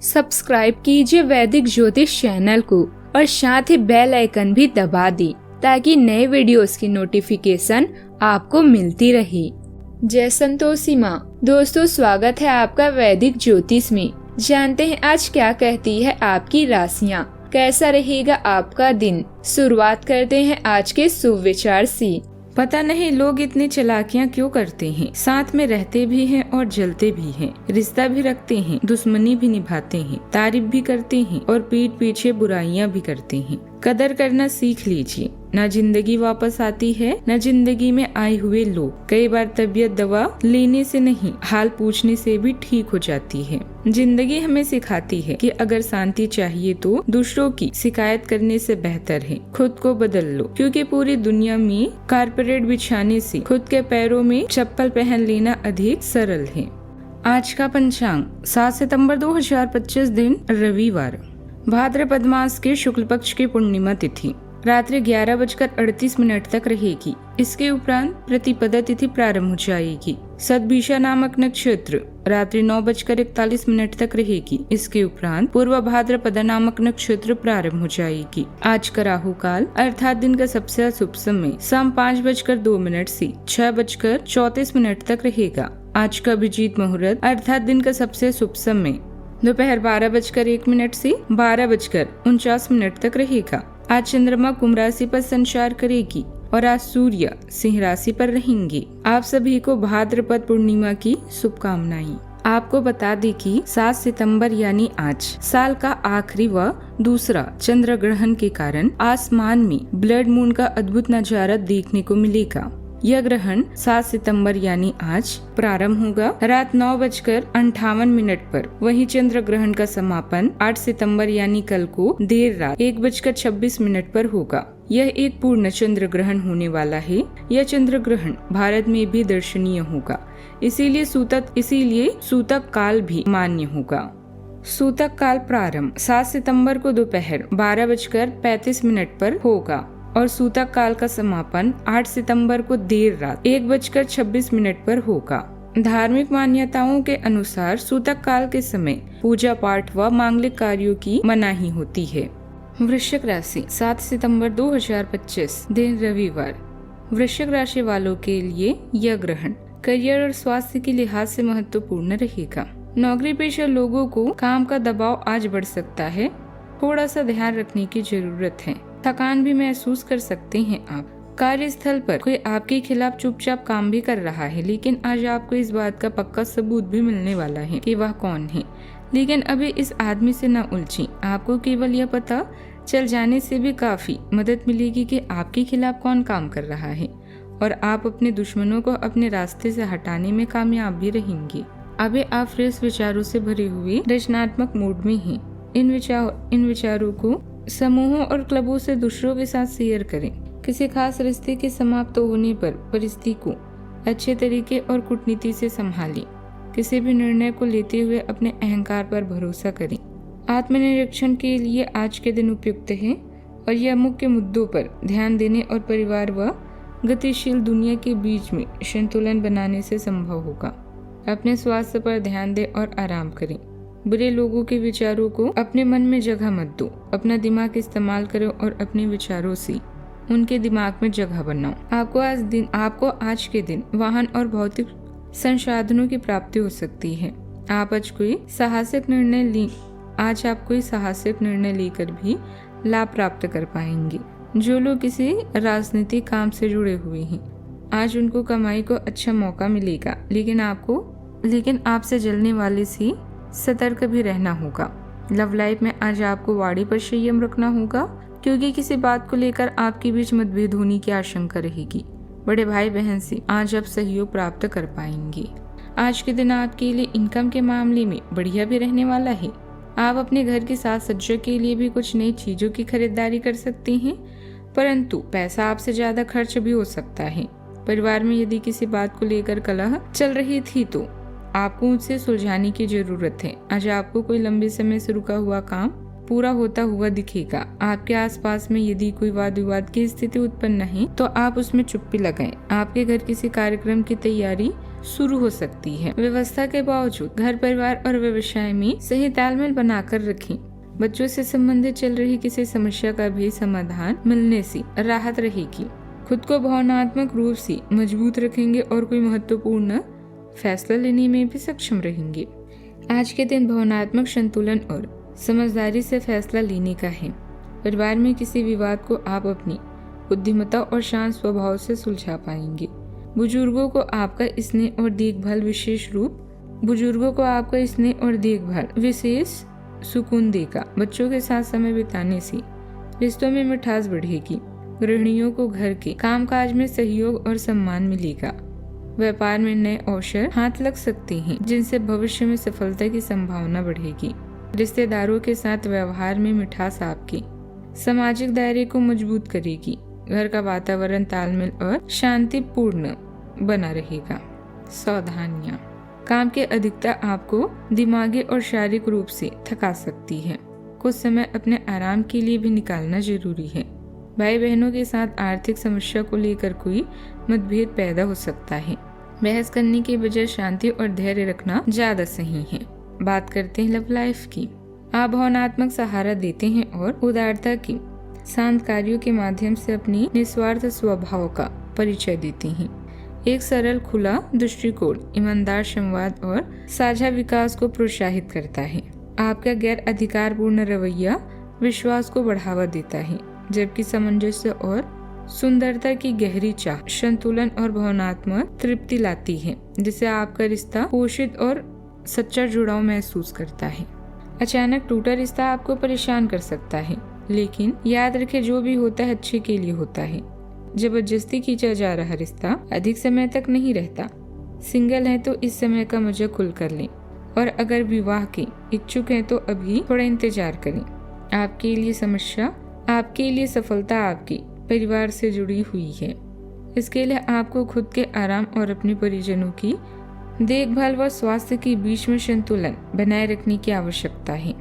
Subscribe कीजिए वैदिक ज्योतिष चैनल को और साथ ही बेल आइकन भी दबा दी ताकि नए वीडियोस की नोटिफिकेशन आपको मिलती रहे। जय संतोषी माँ। दोस्तों, स्वागत है आपका वैदिक ज्योतिष में। जानते हैं आज क्या कहती है आपकी राशियाँ, कैसा रहेगा आपका दिन। शुरुआत करते हैं आज के शुभ विचार से। पता नहीं लोग इतनी चालाकियां क्यों करते हैं, साथ में रहते भी हैं और जलते भी हैं, रिश्ता भी रखते हैं, दुश्मनी भी निभाते हैं, तारीफ भी करते हैं और पीठ पीछे बुराइयां भी करते हैं। कदर करना सीख लीजिए। न जिंदगी वापस आती है, न जिंदगी में आए हुए लोग। कई बार तबीयत दवा लेने से नहीं, हाल पूछने से भी ठीक हो जाती है। जिंदगी हमें सिखाती है कि अगर शांति चाहिए तो दूसरों की शिकायत करने से बेहतर है खुद को बदल लो, क्योंकि पूरी दुनिया में कारपेट बिछाने से खुद के पैरों में चप्पल पहन लेना अधिक सरल है। आज का पंचांग 7 सितंबर 2025 दिन रविवार, भाद्रपद मास के शुक्ल पक्ष की पूर्णिमा तिथि रात्रि 11:38 तक रहेगी। इसके उपरांत प्रतिपदा तिथि प्रारंभ हो जाएगी। सतभिषा नामक नक्षत्र रात्रि 9:41 तक रहेगी। इसके उपरांत पूर्व भाद्रपदा नामक नक्षत्र प्रारंभ हो जाएगी। आज का राहु काल अर्थात दिन का सबसे शुभ समय शाम 5:02 से 6:34 तक रहेगा। आज का अभिजीत मुहूर्त अर्थात दिन का सबसे शुभ समय दोपहर 12:01 से 12:49 तक रहेगा। आज चंद्रमा कुंभ राशि पर संचार करेगी और आज सूर्य सिंह राशि पर रहेंगे। आप सभी को भाद्रपद पूर्णिमा की शुभकामनाएं। आपको बता दें कि 7 सितंबर यानी आज साल का आखिरी व दूसरा चंद्र ग्रहण के कारण आसमान में ब्लड मून का अद्भुत नजारा देखने को मिलेगा। यह ग्रहण 7 सितंबर यानी आज प्रारंभ होगा रात 9:58 पर। वहीं चंद्र ग्रहण का समापन 8 सितंबर यानी कल को देर रात 1:26 पर होगा। यह एक पूर्ण चंद्र ग्रहण होने वाला है। यह चंद्र ग्रहण भारत में भी दर्शनीय होगा, इसीलिए सूतक काल भी मान्य होगा। सूतक काल प्रारंभ 7 सितंबर को दोपहर 12:35 पर होगा और सूतक काल का समापन 8 सितंबर को देर रात 1:26 पर होगा। धार्मिक मान्यताओं के अनुसार सूतक काल के समय पूजा पाठ व मांगलिक कार्यों की मनाही होती है। वृश्चिक राशि 7 सितंबर 2025 दिन रविवार। वृश्चिक राशि वालों के लिए यह ग्रहण करियर और स्वास्थ्य के लिहाज से महत्वपूर्ण रहेगा। नौकरी पेशा लोगों को काम का दबाव आज बढ़ सकता है, थोड़ा सा ध्यान रखने की जरूरत है। थकान भी महसूस कर सकते हैं आप। कार्यस्थल पर कोई आपके खिलाफ चुपचाप काम भी कर रहा है, लेकिन आज आपको इस बात का पक्का सबूत भी मिलने वाला है कि वह कौन है। लेकिन अभी इस आदमी से न उलझें। आपको केवल यह पता चल जाने से भी काफी मदद मिलेगी कि आपके खिलाफ कौन काम कर रहा है और आप अपने दुश्मनों को अपने रास्ते से हटाने में कामयाब भी रहेंगे। अभी आप फ्रेश विचारों से भरे हुए रचनात्मक मूड में हैं। इन विचारों को समूहों और क्लबों से दूसरों के साथ शेयर करें। किसी खास रिश्ते के समाप्त होने पर परिस्थिति को अच्छे तरीके और कूटनीति से संभालें। किसी भी निर्णय को लेते हुए अपने अहंकार पर भरोसा करें। आत्मनिरीक्षण के लिए आज के दिन उपयुक्त है और यह मुख्य मुद्दों पर ध्यान देने और परिवार व गतिशील दुनिया के बीच में संतुलन बनाने से संभव होगा। अपने स्वास्थ्य पर ध्यान दें और आराम करें। बुरे लोगों के विचारों को अपने मन में जगह मत दो। अपना दिमाग इस्तेमाल करो और अपने विचारों से उनके दिमाग में जगह बनाओ। आपको आज के दिन वाहन और भौतिक संसाधनों की प्राप्ति हो सकती है। आप कोई साहसिक निर्णय लेकर भी लाभ प्राप्त कर पाएंगे। जो लोग किसी राजनीतिक काम से जुड़े हुए हैं, आज उनको कमाई को अच्छा मौका मिलेगा, लेकिन आपसे जलने वाले से सतर्क भी रहना होगा। लव लाइफ में आज आपको वाणी पर संयम रखना होगा, क्योंकि किसी बात को लेकर आपके बीच मतभेद होने की आशंका रहेगी। बड़े भाई बहन से आज आप सहयोग प्राप्त कर पाएंगे। आज के दिन आपके लिए इनकम के मामले में बढ़िया भी रहने वाला है। आप अपने घर की साज सज्जा के लिए भी कुछ नई चीजों की खरीदारी कर सकते हैं, परंतु पैसा आपसे ज्यादा खर्च भी हो सकता है। परिवार में यदि किसी बात को लेकर कलह चल रही थी तो आपको उसे सुलझाने की जरूरत है। आज आपको कोई लंबे समय से रुका हुआ काम पूरा होता हुआ दिखेगा। आपके आसपास में यदि कोई वाद विवाद की स्थिति उत्पन्न है तो आप उसमें चुप्पी लगाएं। आपके घर किसी कार्यक्रम की तैयारी शुरू हो सकती है। व्यवस्था के बावजूद घर परिवार और व्यवसाय में सही तालमेल बनाकर रखें। बच्चों से संबंधित चल रही किसी समस्या का भी समाधान मिलने से राहत रहेगी। खुद को भावनात्मक रूप से मजबूत रखेंगे और कोई महत्वपूर्ण फैसला लेने में भी सक्षम रहेंगे। आज के दिन भावनात्मक संतुलन और समझदारी से फैसला लेने का है। परिवार में किसी विवाद को आप अपनी बुद्धिमत्ता और शांत स्वभाव से सुलझा पाएंगे। बुजुर्गों को आपका स्नेह और देखभाल विशेष सुकून देगा। बच्चों के साथ समय बिताने से रिश्तों में मिठास बढ़ेगी। गृहिणियों को घर के कामकाज में सहयोग और सम्मान मिलेगा। व्यापार में नए अवसर हाथ लग सकते हैं, जिनसे भविष्य में सफलता की संभावना बढ़ेगी। रिश्तेदारों के साथ व्यवहार में मिठास आपके सामाजिक दायरे को मजबूत करेगी। घर का वातावरण तालमेल और शांतिपूर्ण बना रहेगा। सावधानियां, काम की अधिकता आपको दिमागी और शारीरिक रूप से थका सकती है। कुछ समय अपने आराम के लिए भी निकालना जरूरी है। भाई बहनों के साथ आर्थिक समस्या को लेकर कोई मतभेद पैदा हो सकता है। बहस करने के बजाय शांति और धैर्य रखना ज्यादा सही है। बात करते हैं लव लाइफ की। आप भावनात्मक सहारा देते हैं और उदारता की शांत कार्यों के माध्यम से अपनी निस्वार्थ स्वभाव का परिचय देते हैं। एक सरल खुला दृष्टिकोण ईमानदार संवाद और साझा विकास को प्रोत्साहित करता है। आपका गैर अधिकारपूर्ण रवैया विश्वास को बढ़ावा देता है, जबकि सामंजस्य और सुंदरता की गहरी चाह संतुलन और भावनात्मक तृप्ति लाती है, जिससे आपका रिश्ता पोषित और सच्चा जुड़ाव महसूस करता है। अचानक टूटा रिश्ता आपको परेशान कर सकता है, लेकिन याद रखें जो भी होता है अच्छे के लिए होता है। जबरदस्ती खींचा जा रहा रिश्ता अधिक समय तक नहीं रहता। सिंगल है तो इस समय का मजा खुल कर लें, और अगर विवाह के इच्छुक हैं तो अभी थोड़ा इंतजार करें। आपके लिए सफलता आपके परिवार से जुड़ी हुई है। इसके लिए आपको खुद के आराम और अपने परिजनों की देखभाल व स्वास्थ्य के बीच में संतुलन बनाए रखने की आवश्यकता है।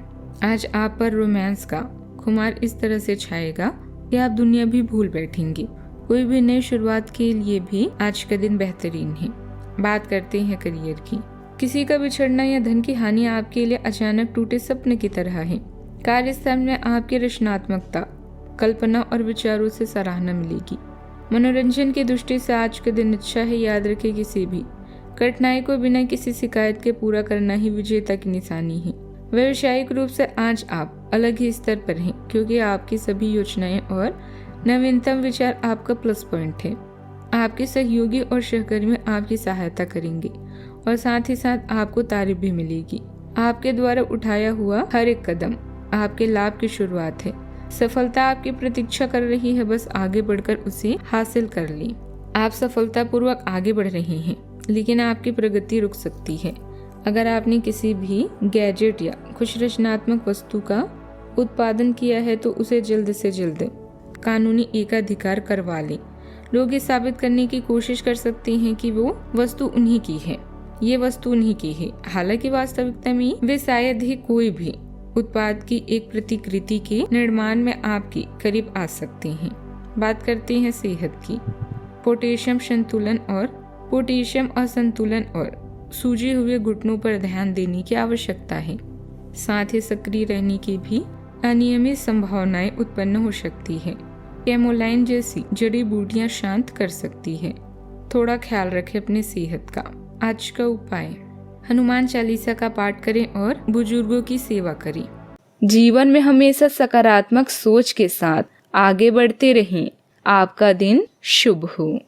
आज आप पर रोमांस का खुमार इस तरह से छाएगा कि आप दुनिया भी भूल बैठेंगे। कोई भी नई शुरुआत के लिए भी आज का दिन बेहतरीन है। बात करते हैं करियर की। किसी का बिछड़ना या धन की हानि आपके लिए अचानक टूटे सपने की तरह है। कार्यस्थल में आपकी रचनात्मकता, कल्पना और विचारों से सराहना मिलेगी। मनोरंजन की दृष्टि से आज का दिन अच्छा है। याद रखें, किसी भी कठिनाई को बिना किसी शिकायत के पूरा करना ही विजेता की निशानी है। व्यावसायिक रूप से आज आप अलग ही स्तर पर हैं, क्योंकि आपकी सभी योजनाएं और नवीनतम विचार आपका प्लस पॉइंट है। आपके सहयोगी और सहकर्मी आपकी सहायता करेंगे और साथ ही साथ आपको तारीफ भी मिलेगी। आपके द्वारा उठाया हुआ हर एक कदम आपके लाभ की शुरुआत है। सफलता आपकी प्रतीक्षा कर रही है, बस आगे बढ़कर उसे हासिल कर लें। आप सफलतापूर्वक आगे बढ़ रहे हैं, लेकिन आपकी प्रगति रुक सकती है। अगर आपने किसी भी गैजेट या कुछ रचनात्मक वस्तु का उत्पादन किया है तो उसे जल्द से जल्द कानूनी एकाधिकार करवा लें। लोग ये साबित करने की कोशिश कर सकते हैं कि वो वस्तु उन्हीं की है, ये वस्तु उन्हीं की है। हालांकि वास्तविकता में वे शायद ही कोई भी उत्पाद की एक प्रतिकृति के निर्माण में आपके करीब आ सकते हैं। बात करते हैं सेहत की। पोटेशियम असंतुलन और सूजे हुए घुटनों पर ध्यान देने की आवश्यकता है। साथ ही सक्रिय रहने की भी अनियमित संभावनाएं उत्पन्न हो सकती है। कैमोलाइन जैसी जड़ी बूटियां शांत कर सकती है। थोड़ा ख्याल रखें अपनी सेहत का। आज का उपाय, हनुमान चालीसा का पाठ करें और बुजुर्गों की सेवा करें। जीवन में हमेशा सकारात्मक सोच के साथ आगे बढ़ते रहें। आपका दिन शुभ हो।